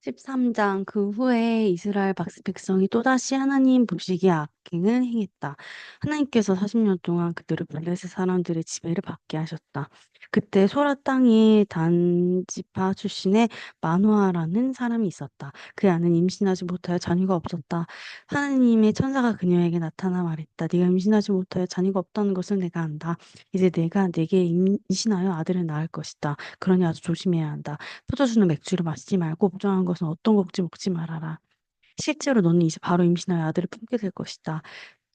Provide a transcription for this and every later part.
13장 그 후에 이스라엘 백성이 또다시 하나님 보시기에 악행을 행했다. 하나님께서 40년 동안 그들을 블레셋 사람들의 지배를 받게 하셨다. 그때 소라 땅의 단지파 출신의 마노아라는 사람이 있었다. 그 아는 임신하지 못하여 자녀가 없었다. 하나님의 천사가 그녀에게 나타나 말했다. 네가 임신하지 못하여 자녀가 없다는 것을 내가 안다. 이제 내가 네게 임신하여 아들을 낳을 것이다. 그러니 아주 조심해야 한다. 포도주는 맥주를 마시지 말고 부정한 것은 어떤 것인지 먹지 말아라. 실제로 너는 이제 바로 임신하여 아들을 품게 될 것이다.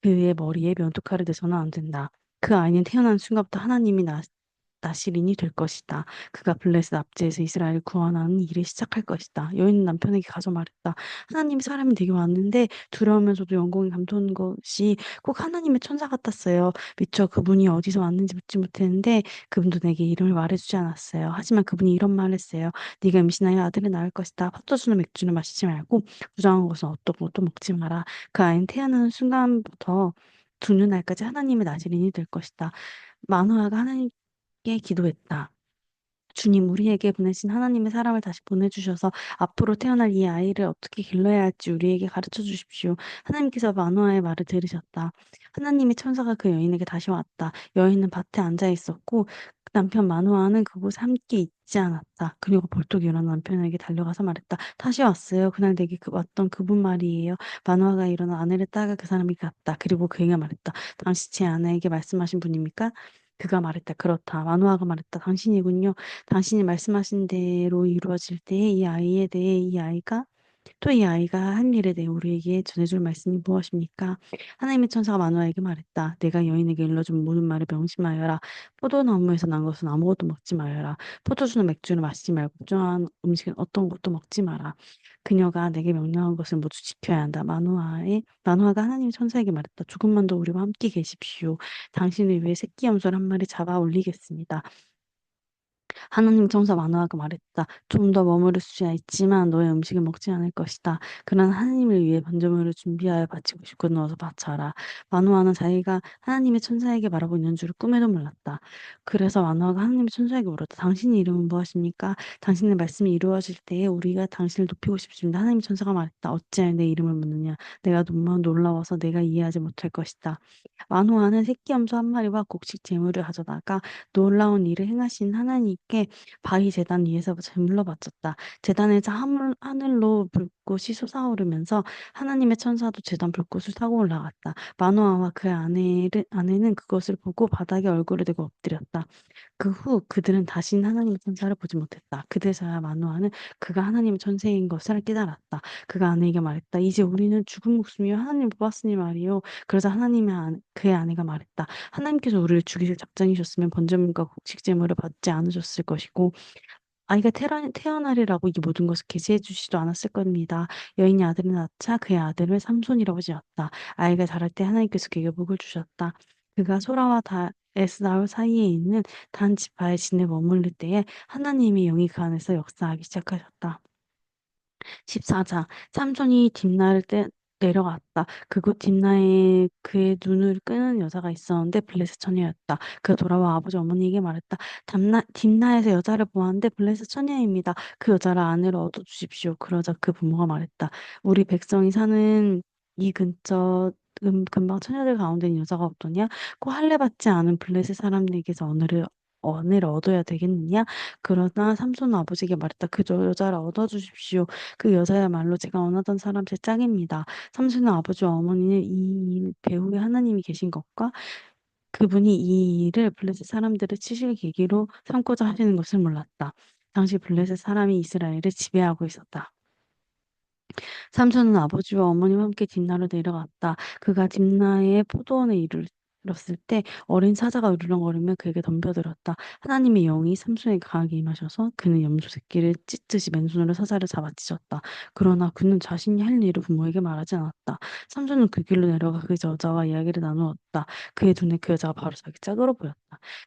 그의 머리에 면도칼을 대서는 안 된다. 그 아이는 태어난 순간부터 하나님이 나시린이 될 것이다. 그가 블레셋 압제에서 이스라엘을 구원하는 일을 시작할 것이다. 여인은 남편에게 가서 말했다. 하나님이 사람이 되게 왔는데 두려우면서도 영광이 감도는 것이 꼭 하나님의 천사 같았어요. 미처 그분이 어디서 왔는지 묻지 못했는데 그분도 내게 이름을 말해주지 않았어요. 하지만 그분이 이런 말을 했어요. 네가 임신하여 아들을 낳을 것이다. 팥도주는 맥주는 마시지 말고 부정한 것은 어떤 것도 먹지 마라. 그 아이는 태어나는 순간부터 죽는 날까지 하나님의 나시린이 될 것이다. 마노아가 하나님께 기도했다. 주님, 우리에게 보내신 하나님의 사람을 다시 보내주셔서 앞으로 태어날 이 아이를 어떻게 길러야 할지 우리에게 가르쳐 주십시오. 하나님께서 마노아의 말을 들으셨다. 하나님의 천사가 그 여인에게 다시 왔다. 여인은 밭에 앉아 있었고 남편 마노아는 그곳에 함께 있지 않았다. 그리고 벌떡 일어나 남편에게 달려가서 말했다. 다시 왔어요. 그날 내게 왔던 그분 말이에요. 마노아가 일어나 아내를 따라 그 사람이 갔다. 그리고 그에게 말했다. 당시 제 아내에게 말씀하신 분입니까? 그가 말했다. 그렇다. 마노아가 말했다. 당신이군요. 당신이 말씀하신 대로 이루어질 때에 이 아이에 대해 이 아이가 또 이 아이가 한 일에 대해 우리에게 전해줄 말씀이 무엇입니까? 하나님의 천사가 마노아에게 말했다. 내가 여인에게 일러준 모든 말을 명심하여라. 포도나무에서 난 것은 아무것도 먹지 말아라. 포도주는 맥주는 마시지 말고 부정한 음식은 어떤 것도 먹지 마라. 그녀가 내게 명령한 것을 모두 지켜야 한다. 마노아가 하나님의 천사에게 말했다. 조금만 더 우리와 함께 계십시오. 당신을 위해 새끼 염소를 한 마리 잡아 올리겠습니다. 하나님 천사 마노아가 말했다. 좀 더 머무를 수야 있지만 너의 음식을 먹지 않을 것이다. 그러나 하나님을 위해 번제물을 준비하여 바치고 싶고 넣어서 바쳐라. 마노아는 자기가 하나님의 천사에게 말하고 있는 줄을 꿈에도 몰랐다. 그래서 마노아가 하나님의 천사에게 물었다. 당신의 이름은 무엇입니까? 당신의 말씀이 이루어질 때에 우리가 당신을 높이고 싶습니다. 하나님의 천사가 말했다. 어찌하여 내 이름을 묻느냐? 내가 너무 놀라워서 내가 이해하지 못할 것이다. 마노아는 새끼 염소 한 마리와 곡식 제물을 가져다가 놀라운 일을 행하신 하나님께 바위 제단 위에서 제물로 바쳤다. 제단에서 하늘로 불꽃이 솟아오르면서 하나님의 천사도 제단 불꽃을 타고 올라갔다. 마노아와 그 아내는 그것을 보고 바닥에 얼굴을 대고 엎드렸다. 그 후 그들은 다시는 하나님의 천사를 보지 못했다. 그제서야 마노아는 그가 하나님의 천사인 것을 깨달았다. 그가 아내에게 말했다. 이제 우리는 죽은 목숨이요 하나님을 보았으니 말이요. 그러자 그의 아내가 말했다. 하나님께서 우리를 죽이실 작정이셨으면 번제물과 곡식 제물을 받지 않으셨을 것이고 아이가 태어나리라고 이 모든 것을 계시해 주시지도 않았을 겁니다. 여인이 아들을 낳자 그의 아들을 삼손이라고 지었다. 아이가 자랄 때 하나님께서 그에게 복을 주셨다. 그가 소라와 에스다올 사이에 있는 단 지파의 진에 머물를 때에 하나님의 영이 그 안에서 역사하기 시작하셨다. 14장 삼손이 딥나를 내려갔다. 그곳 딥나에 그의 눈을 끄는 여자가 있었는데 블레셋 처녀였다. 그가 돌아와 아버지 어머니에게 말했다. 딥나에서 여자를 보았는데 블레셋 처녀입니다. 그 여자를 아내로 얻어주십시오. 그러자 그 부모가 말했다. 우리 백성이 사는 이 근처 근방 처녀들 가운데는 여자가 없더냐? 꼭 할례 받지 않은 블레셋 사람들에게서 언혜를 얻어야 되겠느냐? 그러나 삼손은 아버지에게 말했다. 그 여자를 얻어주십시오. 그 여자야말로 제가 원하던 사람 제 짝입니다. 삼손의 아버지와 어머니는 이 배후에 하나님이 계신 것과 그분이 이 일을 블레셋 사람들을 치실 계기로 삼고자 하시는 것을 몰랐다. 당시 블레셋 사람이 이스라엘을 지배하고 있었다. 삼손은 아버지와 어머니와 함께 딥나로 내려갔다. 그가 딥나의 포도원에 이르렀을 때 어린 사자가 으르렁거리며 그에게 덤벼들었다. 하나님의 영이 삼손에게 강하게 임하셔서 그는 염소 새끼를 찢듯이 맨손으로 사자를 잡아치셨다. 그러나 그는 자신이 할 일을 부모에게 말하지 않았다. 삼손은 그 길로 내려가 그 여자와 이야기를 나누었다. 그의 눈에 그 여자가 바로 자기 짝으로 보였다.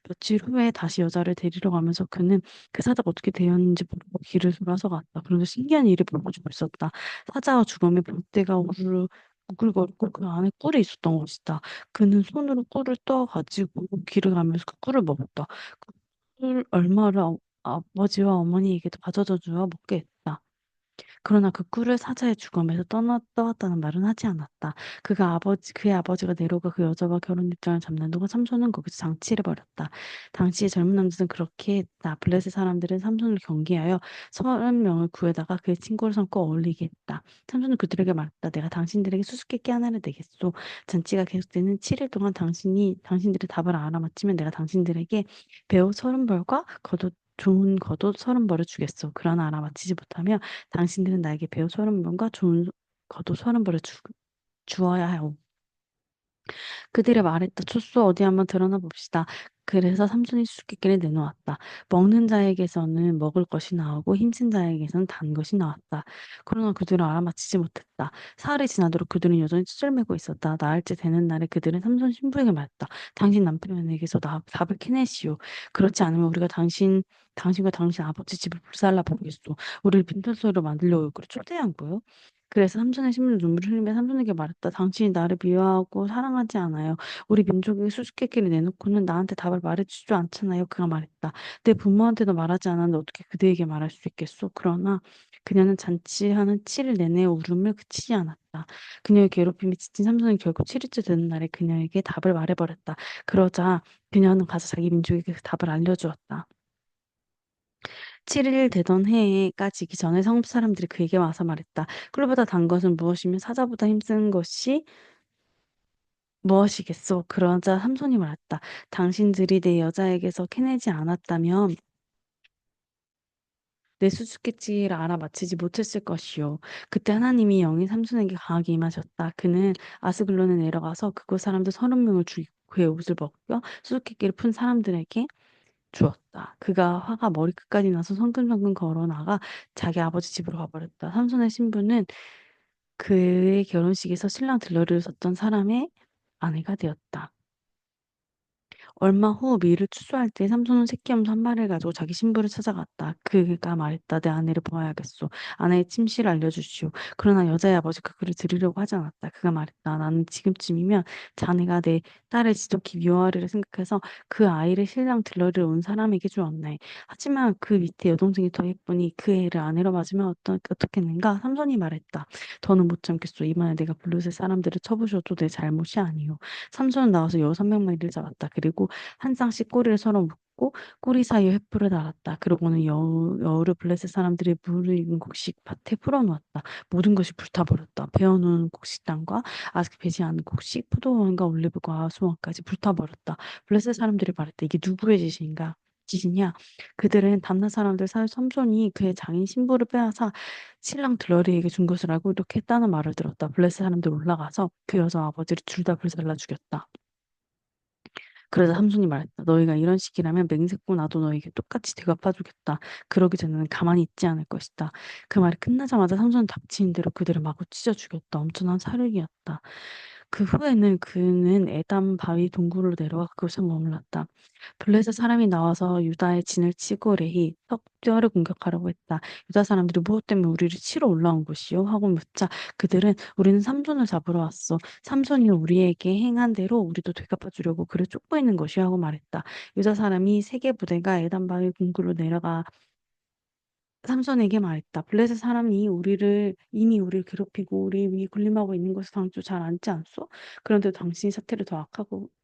며칠 후에 다시 여자를 데리러 가면서 그는 그 사자가 어떻게 되었는지 모르고 길을 돌아서 갔다. 그런데 신기한 일이 벌어지고 있었다. 사자와 주검에 볼대가 우르르 우글거리고 그 안에 꿀이 있었던 것이다. 그는 손으로 꿀을 떠 가지고 길을 가면서 그 꿀을 먹었다. 그 꿀 얼마를 아버지와 어머니에게도 가져다 주어 먹게 했다. 그러나 그 꿀을 사자의 주검에서 떠왔다는 말은 하지 않았다. 그의 아버지가 네로가 그 여자와 결혼 일정을 잡는 동안 삼손은 거기서 장치를 벌였다. 당시의 젊은 남자는 그렇게 했다. 블레셋 사람들은 삼손을 경계하여 30명을 구해다가 그의 친구를 삼고 어울리게 했다. 삼손은 그들에게 말했다. 내가 당신들에게 수수께끼 하나를 내겠소. 잔치가 계속되는 7일 동안 당신들의 답을 알아맞히면 내가 당신들에게 배우 30벌과 좋은 겉옷 30벌을 주겠소. 그러나 알아맞히지 못하면 당신들은 나에게 배우 30번과 좋은 겉옷 30벌을 주어야 하오. 그들의 말했다. 촛소 어디 한번 드러나 봅시다. 그래서 삼손이 수수께끼를 내놓았다. 먹는 자에게서는 먹을 것이 나오고 힘쓴 자에게서는 단 것이 나왔다. 그러나 그들은 알아맞히지 못했다. 사흘이 지나도록 그들은 여전히 쭈쩔매고 있었다. 나흘째 되는 날에 그들은 삼손 신부에게 말했다. 당신 남편에게서 답을 캐내시오. 그렇지 않으면 우리가 당신과 당신 아버지 집을 불살라 버리겠소. 우리를 빈털소리로 만들려고 그래 초대한 거요. 그래서 삼손의 신부는 눈물을 흘리며 삼손에게 말했다. 당신이 나를 미워하고 사랑하지 않아요. 우리 민족의 수수께끼를 내놓고는 나한테 답을 말해주지도 않잖아요. 그가 말했다. 내 부모한테도 말하지 않았는데 어떻게 그대에게 말할 수 있겠소? 그러나 그녀는 잔치하는 7일 내내 울음을 그치지 않았다. 그녀의 괴롭힘이 지친 삼손은 결국 7일째 되는 날에 그녀에게 답을 말해버렸다. 그러자 그녀는 가서 자기 민족에게 그 답을 알려주었다. 7일 되던 해에 까지기 전에 성읍 사람들이 그에게 와서 말했다. 꿀보다 단 것은 무엇이며 사자보다 힘쓴 것이 무엇이겠소? 그러자 삼손이 말했다. 당신들이 내 여자에게서 캐내지 않았다면 내 수수께끼를 알아맞히지 못했을 것이요. 그때 하나님이 영이 삼손에게 강하게 임하셨다. 그는 아스글론에 내려가서 그곳 사람들 30명을 죽이고 그의 옷을 벗겨 수수께끼를 푼 사람들에게 주었다. 그가 화가 머리끝까지 나서 성큼성큼 걸어 나가 자기 아버지 집으로 가버렸다. 삼손의 신부는 그의 결혼식에서 신랑 들러리를 섰던 사람의 아내가 되었다. 얼마 후 밀을 추수할 때 삼손은 새끼 염소 한 마리를 가지고 자기 신부를 찾아갔다. 그가 말했다. 내 아내를 보아야겠소. 아내의 침실을 알려주시오. 그러나 여자의 아버지가 그를 들으려고 하지 않았다. 그가 말했다. 나는 지금쯤이면 자네가 내 딸을 지독히 미워하리라 생각해서 그 아이를 신랑 들러리를 온 사람에게 주었네. 하지만 그 밑에 여동생이 더 예쁘니 그 애를 아내로 맞으면 어떻겠는가? 삼손이 말했다. 더는 못 참겠소. 이번에 내가 블루셋 사람들을 쳐부셔도 내 잘못이 아니오. 삼손은 나와서 6명만 이를 잡았다. 그리고 한 쌍씩 꼬리를 서로 묶고 꼬리 사이에 횃불을 달았다. 그러고는 여우르 블레셋 사람들이 물을 익은 곡식 밭에 풀어놓았다. 모든 것이 불타버렸다. 베어놓은 곡식단과 아직 배지 않은 곡식, 포도원과 올리브과 수원까지 불타버렸다. 블레셋 사람들이 말했다. 이게 누구의 짓이냐? 그들은 담나 사람들 사이 삼손이 그의 장인 신부를 빼앗아 신랑 들러리에게 준 것을 알고 이렇게 했다는 말을 들었다. 블레셋 사람들 올라가서 그 여자 아버지를 둘 다 불살라 죽였다. 그래서 삼손이 말했다. 너희가 이런 식이라면 맹세코 나도 너에게 똑같이 대갚아주겠다. 그러기 전에는 가만히 있지 않을 것이다. 그 말이 끝나자마자 삼손은 닥치는 대로 그들을 마구 찢어 죽였다. 엄청난 살육이었다. 그 후에는 그는 에담 바위 동굴로 내려와 그곳에 머물렀다. 블레셋 사람이 나와서 유다의 진을 치고 레히 석뼈를 공격하려고 했다. 유다 사람들이 무엇 때문에 우리를 치러 올라온 것이요? 하고 묻자 그들은 우리는 삼손을 잡으러 왔어. 삼손이 우리에게 행한 대로 우리도 되갚아 주려고 그를 쫓고 있는 것이요 하고 말했다. 유다 사람이 세계 부대가 에단 바위 궁굴로 내려가 삼손에게 말했다. 블레셋 사람이 이미 우리를 괴롭히고 우리 위에 군림하고 있는 것을 당초 잘 안지 않소? 그런데 당신이 사태를 더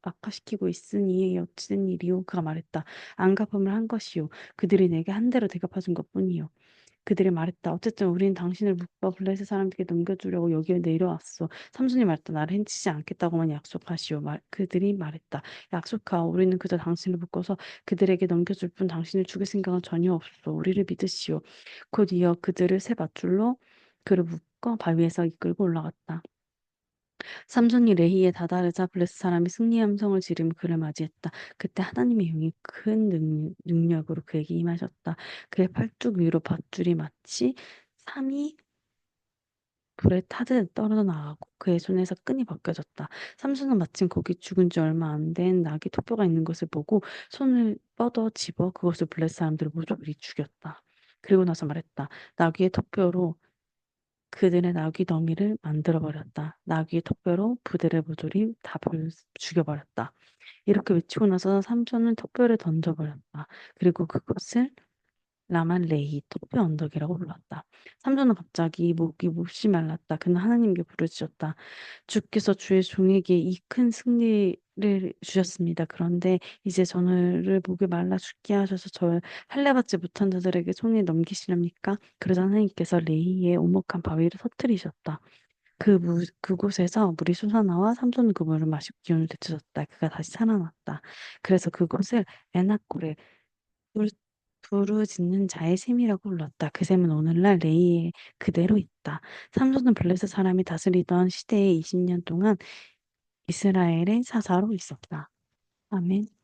악화시키고 있으니 어찌된 일이오? 그가 말했다. 안 갚음을 한 것이요. 그들이 내게 한 대로 대갚아준 것뿐이요. 그들이 말했다. 어쨌든 우리는 당신을 묶어 블레셋 사람들에게 넘겨주려고 여기에 내려왔어. 삼손이 말했다. 나를 해치지 않겠다고만 약속하시오. 그들이 말했다. 약속하오. 우리는 그저 당신을 묶어서 그들에게 넘겨줄 뿐 당신을 죽일 생각은 전혀 없어. 우리를 믿으시오. 곧 이어 그들을 새 밧줄로 그를 묶어 바위에서 이끌고 올라갔다. 삼손이 레히에 다다르자 블레셋 사람이 승리의 함성을 지르며 그를 맞이했다. 그때 하나님의 영이 큰 능력으로 그에게 임하셨다. 그의 팔뚝 위로 밧줄이 마치 삼이 불에 타듯 떨어져 나가고 그의 손에서 끈이 벗겨졌다. 삼손은 마침 거기 죽은 지 얼마 안 된 낙이 토뼈가 있는 것을 보고 손을 뻗어 집어 그것을 블레셋 사람들을 모조리 죽였다. 그리고 나서 말했다. 나귀의 토뼈로 그들의 나귀 더미를 만들어버렸다. 나귀의 턱뼈로 부대를 모조리 다 죽여버렸다. 이렇게 외치고 나서 삼손은 턱뼈를 던져버렸다. 그리고 그것을 라말레이 토페 언덕이라고 불렀다. 삼손은 갑자기 목이 몹시 말랐다. 그는 하나님께 부르짖었다. 주께서 주의 종에게 이 큰 승리를 주셨습니다. 그런데 이제 저를 목이 말라 죽게 하셔서 저를 할례받지 못한 자들에게 손에 넘기시렵니까? 그러자 하나님께서 레이의 오목한 바위를 터뜨리셨다. 그곳에서 물이 솟아나와 삼손은 그 물을 마시고 기운을 되찾았다. 그가 다시 살아났다. 그래서 그곳을 에나콜에 부르, 부르짖는 자의 셈이라고 불렀다. 그 셈은 오늘날 레이에 그대로 있다. 삼손은 블레셋 사람이 다스리던 시대의 20년 동안 이스라엘의 사사로 있었다. 아멘.